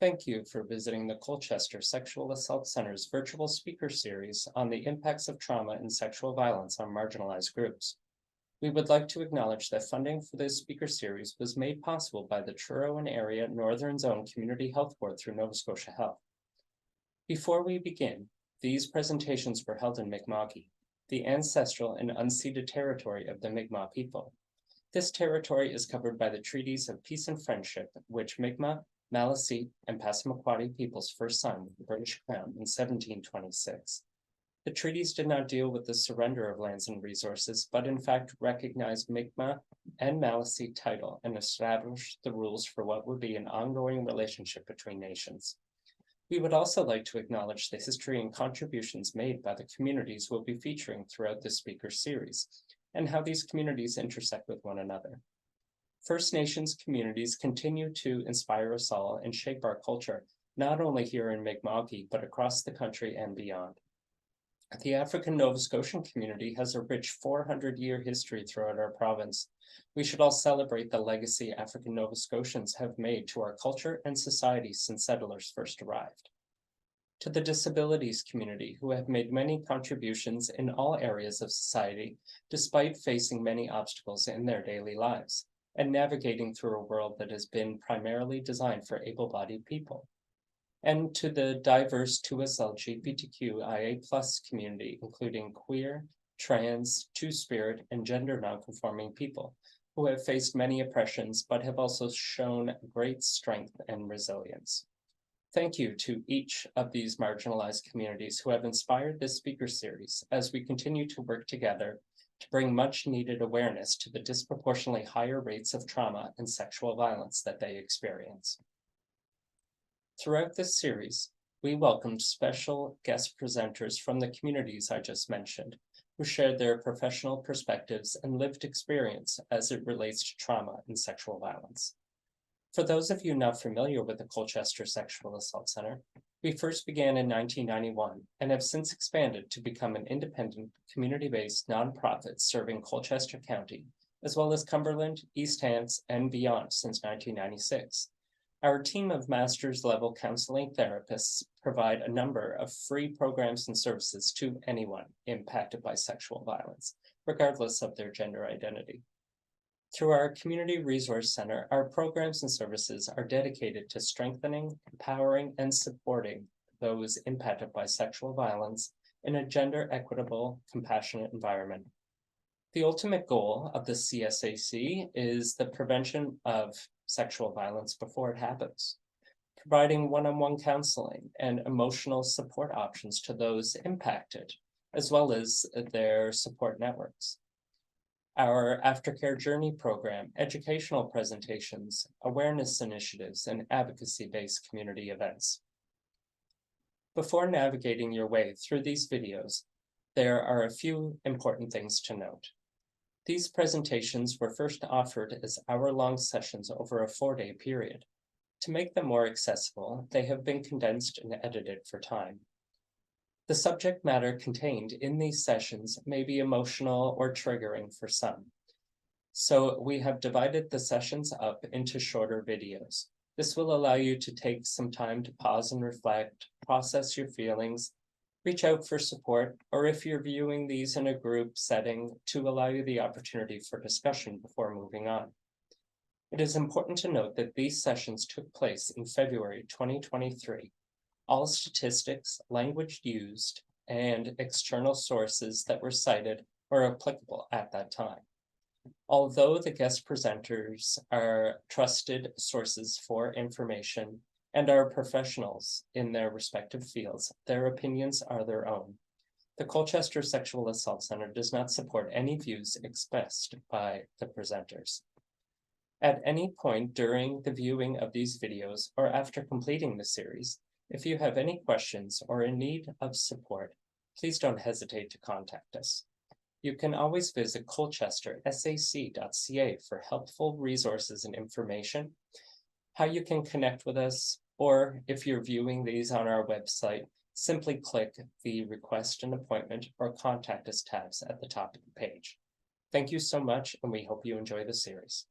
Thank you for visiting the Colchester Sexual Assault Center's virtual speaker series on the impacts of trauma and sexual violence on marginalized groups. We would like to acknowledge that funding for this speaker series was made possible by the Truro and Area Northern Zone Community Health Board through Nova Scotia Health. Before we begin, these presentations were held in Mi'kmaq, the ancestral and unceded territory of the Mi'kmaq people. This territory is covered by the Treaties of Peace and Friendship, which Mi'kmaq, Maliseet, and Passamaquoddy peoples first signed with the British Crown in 1726. The treaties did not deal with the surrender of lands and resources, but in fact recognized Mi'kmaq and Maliseet title and established the rules for what would be an ongoing relationship between nations. We would also like to acknowledge the history and contributions made by the communities we'll be featuring throughout this speaker series, and how these communities intersect with one another. First Nations communities continue to inspire us all and shape our culture, not only here in Mi'kmaq, but across the country and beyond. The African Nova Scotian community has a rich 400-year history throughout our province. We should all celebrate the legacy African Nova Scotians have made to our culture and society since settlers first arrived. To the disabilities community, who have made many contributions in all areas of society, despite facing many obstacles in their daily lives, and navigating through a world that has been primarily designed for able-bodied people. And to the diverse 2SL LGBTQIA+ community, including queer, trans, two-spirit, and gender nonconforming people, who have faced many oppressions, but have also shown great strength and resilience. Thank you to each of these marginalized communities who have inspired this speaker series as we continue to work together to bring much needed awareness to the disproportionately higher rates of trauma and sexual violence that they experience. Throughout this series, we welcomed special guest presenters from the communities I just mentioned, who shared their professional perspectives and lived experience as it relates to trauma and sexual violence. For those of you not familiar with the Colchester Sexual Assault Centre, we first began in 1991 and have since expanded to become an independent, community-based nonprofit serving Colchester County, as well as Cumberland, East Hants, and beyond since 1996. Our team of master's level counseling therapists provide a number of free programs and services to anyone impacted by sexual violence, regardless of their gender identity. Through our Community Resource Center, our programs and services are dedicated to strengthening, empowering, and supporting those impacted by sexual violence in a gender equitable, compassionate environment. The ultimate goal of the CSAC is the prevention of sexual violence before it happens, providing one-on-one counseling and emotional support options to those impacted, as well as their support networks. Our aftercare journey program, educational presentations, awareness initiatives, and advocacy-based community events. Before navigating your way through these videos, there are a few important things to note. These presentations were first offered as hour-long sessions over a 4-day period. To make them more accessible, they have been condensed and edited for time. The subject matter contained in these sessions may be emotional or triggering for some. So we have divided the sessions up into shorter videos. This will allow you to take some time to pause and reflect, process your feelings, reach out for support, or if you're viewing these in a group setting, to allow you the opportunity for discussion before moving on. It is important to note that these sessions took place in February 2023. All statistics, language used, and external sources that were cited were applicable at that time. Although the guest presenters are trusted sources for information and are professionals in their respective fields, their opinions are their own. The Colchester Sexual Assault Centre does not support any views expressed by the presenters. At any point during the viewing of these videos or after completing the series, if you have any questions or in need of support, please don't hesitate to contact us. You can always visit colchestersac.ca for helpful resources and information, how you can connect with us, or if you're viewing these on our website, simply click the Request an Appointment or Contact Us tabs at the top of the page. Thank you so much, and we hope you enjoy the series.